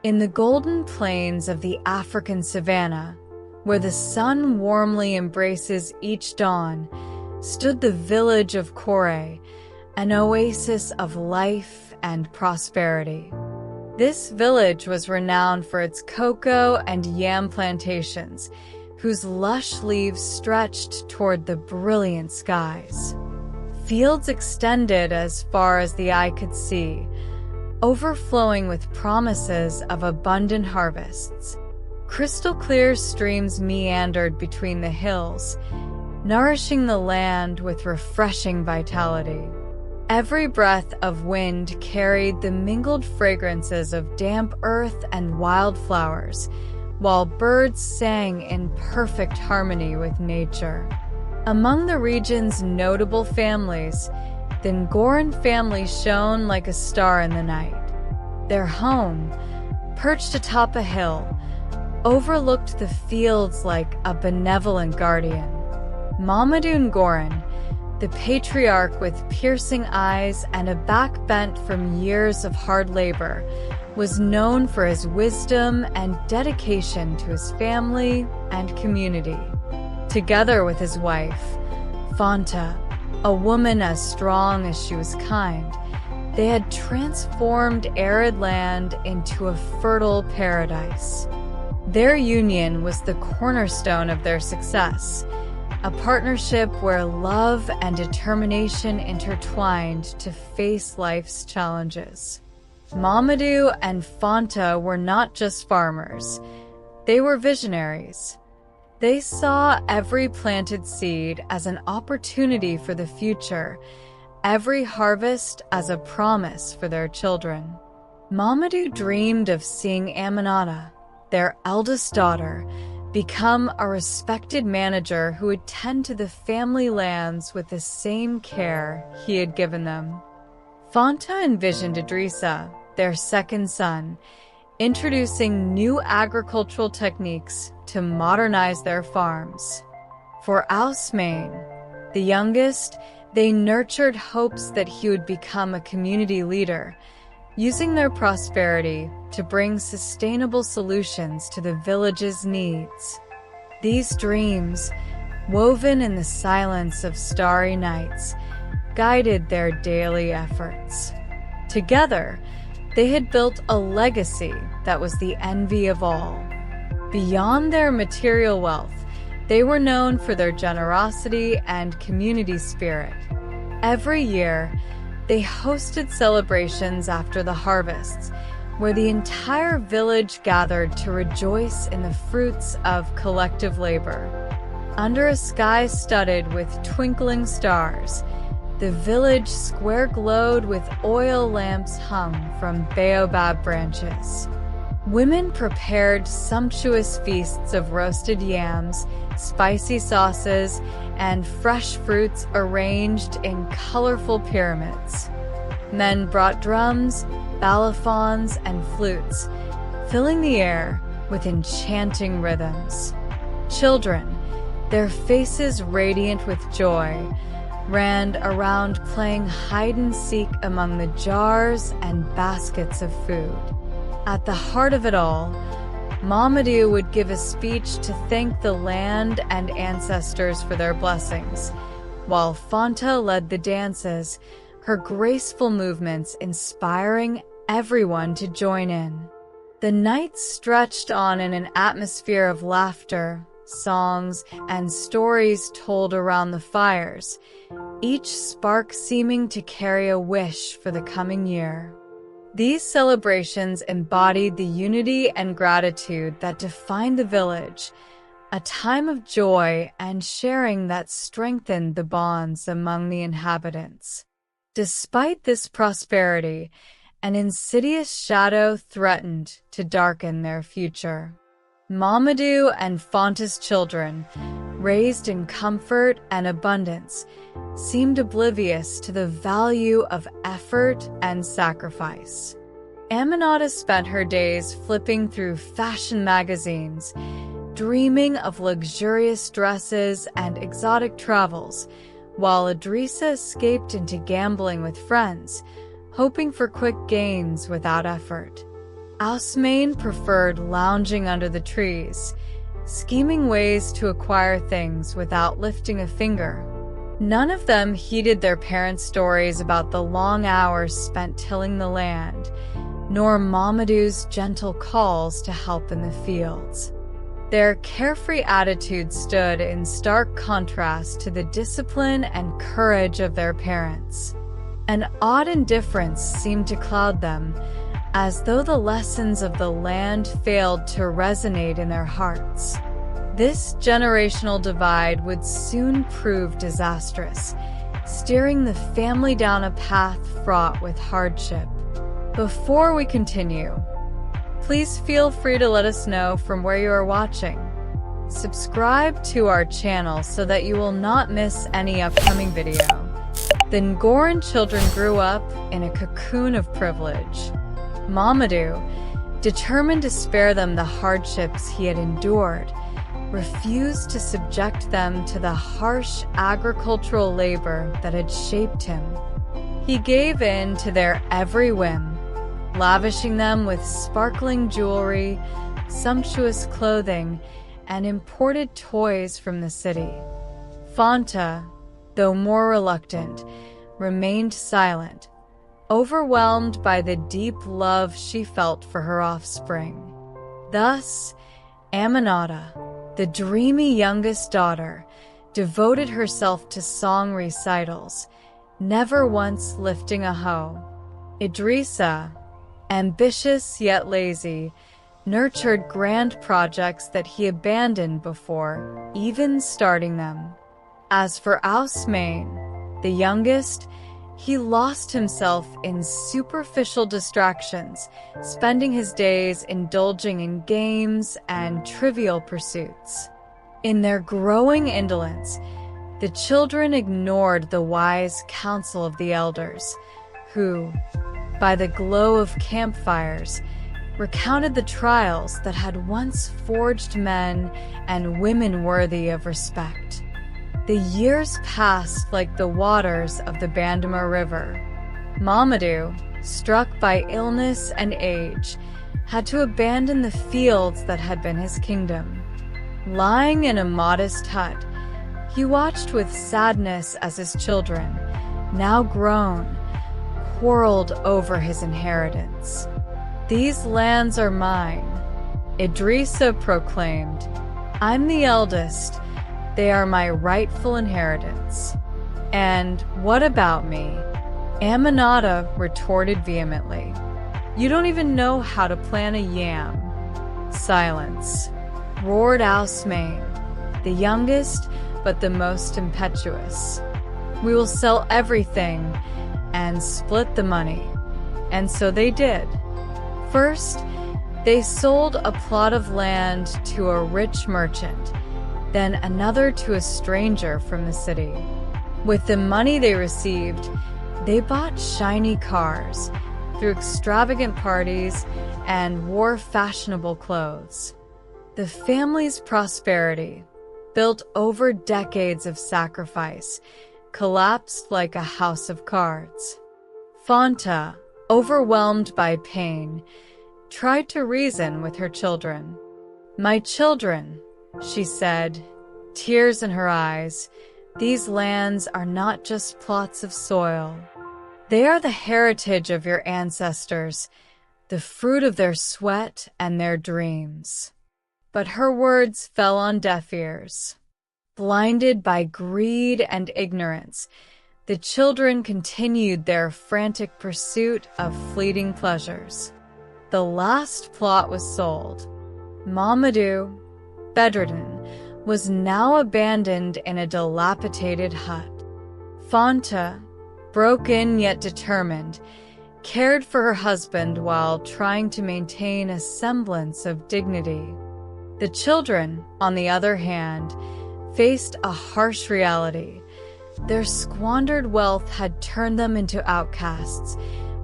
In the golden plains of the African savanna, where the sun warmly embraces each dawn, stood the village of Kore, an oasis of life and prosperity. This village was renowned for its cocoa and yam plantations, whose lush leaves stretched toward the brilliant skies. Fields extended as far as the eye could see, overflowing with promises of abundant harvests. Crystal-clear streams meandered between the hills, nourishing the land with refreshing vitality. Every breath of wind carried the mingled fragrances of damp earth and wildflowers, while birds sang in perfect harmony with nature. Among the region's notable families, the Ngoran family shone like a star in the night. Their home, perched atop a hill, overlooked the fields like a benevolent guardian. Mamadou Ngoran, the patriarch with piercing eyes and a back bent from years of hard labor, was known for his wisdom and dedication to his family and community. Together with his wife, Fanta, a woman as strong as she was kind, they had transformed arid land into a fertile paradise. Their union was the cornerstone of their success, a partnership where love and determination intertwined to face life's challenges. Mamadou and Fanta were not just farmers, they were visionaries. They saw every planted seed as an opportunity for the future, every harvest as a promise for their children. Mamadou dreamed of seeing Aminata, their eldest daughter, become a respected manager who would tend to the family lands with the same care he had given them. Fanta envisioned Idrissa, their second son, introducing new agricultural techniques to modernize their farms. For Ousmane, the youngest, they nurtured hopes that he would become a community leader, using their prosperity to bring sustainable solutions to the village's needs. These dreams, woven in the silence of starry nights, guided their daily efforts. Together, they had built a legacy that was the envy of all. Beyond their material wealth, they were known for their generosity and community spirit. Every year, they hosted celebrations after the harvests, where the entire village gathered to rejoice in the fruits of collective labor. Under a sky studded with twinkling stars, the village square glowed with oil lamps hung from baobab branches. Women prepared sumptuous feasts of roasted yams, spicy sauces, and fresh fruits arranged in colorful pyramids. Men brought drums, balafons, and flutes, filling the air with enchanting rhythms. Children, their faces radiant with joy, ran around playing hide-and-seek among the jars and baskets of food. At the heart of it all, Mamadou would give a speech to thank the land and ancestors for their blessings, while Fanta led the dances, her graceful movements inspiring everyone to join in. The nights stretched on in an atmosphere of laughter, songs, and stories told around the fires, each spark seeming to carry a wish for the coming year. These celebrations embodied the unity and gratitude that defined the village, a time of joy and sharing that strengthened the bonds among the inhabitants. Despite this prosperity, an insidious shadow threatened to darken their future. Mamadou and Fanta's children, raised in comfort and abundance, seemed oblivious to the value of effort and sacrifice. Aminata spent her days flipping through fashion magazines, dreaming of luxurious dresses and exotic travels, while Idrissa escaped into gambling with friends, hoping for quick gains without effort. Ousmane preferred lounging under the trees, scheming ways to acquire things without lifting a finger. None of them heeded their parents' stories about the long hours spent tilling the land, nor Mamadou's gentle calls to help in the fields. Their carefree attitude stood in stark contrast to the discipline and courage of their parents. An odd indifference seemed to cloud them, as though the lessons of the land failed to resonate in their hearts. This generational divide would soon prove disastrous, steering the family down a path fraught with hardship. Before we continue, please feel free to let us know from where you are watching. Subscribe to our channel so that you will not miss any upcoming video. The Ngoran children grew up in a cocoon of privilege. Mamadou, determined to spare them the hardships he had endured, refused to subject them to the harsh agricultural labor that had shaped him. He gave in to their every whim, lavishing them with sparkling jewelry, sumptuous clothing, and imported toys from the city. Fanta, though more reluctant, remained silent, overwhelmed by the deep love she felt for her offspring. Thus, Aminata, the dreamy youngest daughter, devoted herself to song recitals, never once lifting a hoe. Idrissa, ambitious yet lazy, nurtured grand projects that he abandoned before even starting them. As for Ousmane, the youngest, he lost himself in superficial distractions, spending his days indulging in games and trivial pursuits. In their growing indolence, the children ignored the wise counsel of the elders, who, by the glow of campfires, recounted the trials that had once forged men and women worthy of respect. The years passed like the waters of the Bandama River. Mamadou, struck by illness and age, had to abandon the fields that had been his kingdom. Lying in a modest hut, he watched with sadness as his children, now grown, quarreled over his inheritance. "These lands are mine," Idrissa proclaimed. "I'm the eldest. They are my rightful inheritance." "And what about me?" Aminata retorted vehemently. "You don't even know how to plant a yam." "Silence," roared Ousmane, the youngest but the most impetuous. "We will sell everything and split the money." And so they did. First, they sold a plot of land to a rich merchant, then another to a stranger from the city. With the money they received, they bought shiny cars, threw extravagant parties, and wore fashionable clothes. The family's prosperity, built over decades of sacrifice, collapsed like a house of cards. Fanta, overwhelmed by pain, tried to reason with her children. "My children," she said, tears in her eyes, "these lands are not just plots of soil. They are the heritage of your ancestors, the fruit of their sweat and their dreams." But her words fell on deaf ears. Blinded by greed and ignorance, the children continued their frantic pursuit of fleeting pleasures. The last plot was sold. Mamadou, bedridden, was now abandoned in a dilapidated hut. Fanta, broken yet determined, cared for her husband while trying to maintain a semblance of dignity. The children, on the other hand, faced a harsh reality. Their squandered wealth had turned them into outcasts,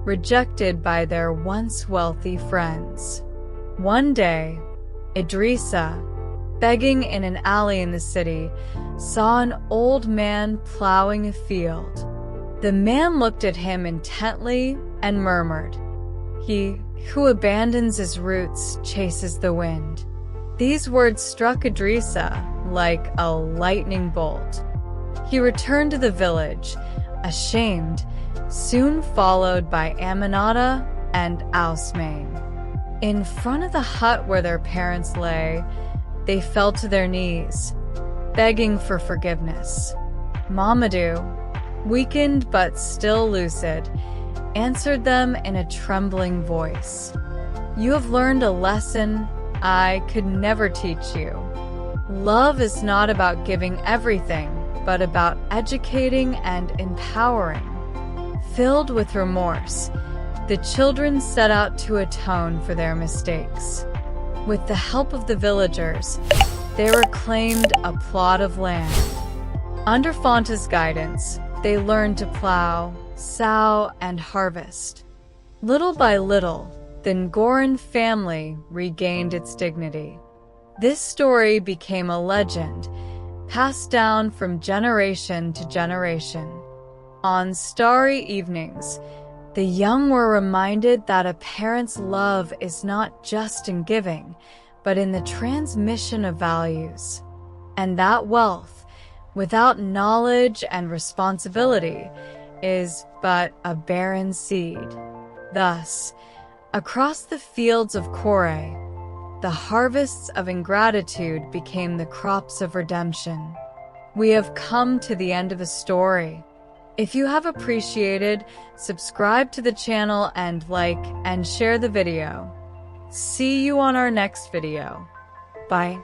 rejected by their once wealthy friends. One day, Idrissa, begging in an alley in the city, saw an old man plowing a field. The man looked at him intently and murmured, "He Who abandons his roots chases the wind. These words struck Idrissa like a lightning bolt. He returned to the village, ashamed, soon followed by Aminata and Ousmane. In front of the hut where their parents lay, they fell to their knees, begging for forgiveness. Mamadou, weakened but still lucid, answered them in a trembling voice. "You have learned a lesson I could never teach you. Love is not about giving everything, but about educating and empowering." Filled with remorse, the children set out to atone for their mistakes. With the help of the villagers, they reclaimed a plot of land. Under Fanta's guidance, they learned to plow, sow, and harvest. Little by little, the Ngoran family regained its dignity. This story became a legend, passed down from generation to generation. On starry evenings, the young were reminded that a parent's love is not just in giving, but in the transmission of values. And that wealth, without knowledge and responsibility, is but a barren seed. Thus, across the fields of Kore, the harvests of ingratitude became the crops of redemption. We have come to the end of a story. If you have appreciated, subscribe to the channel and like and share the video. See you on our next video. Bye.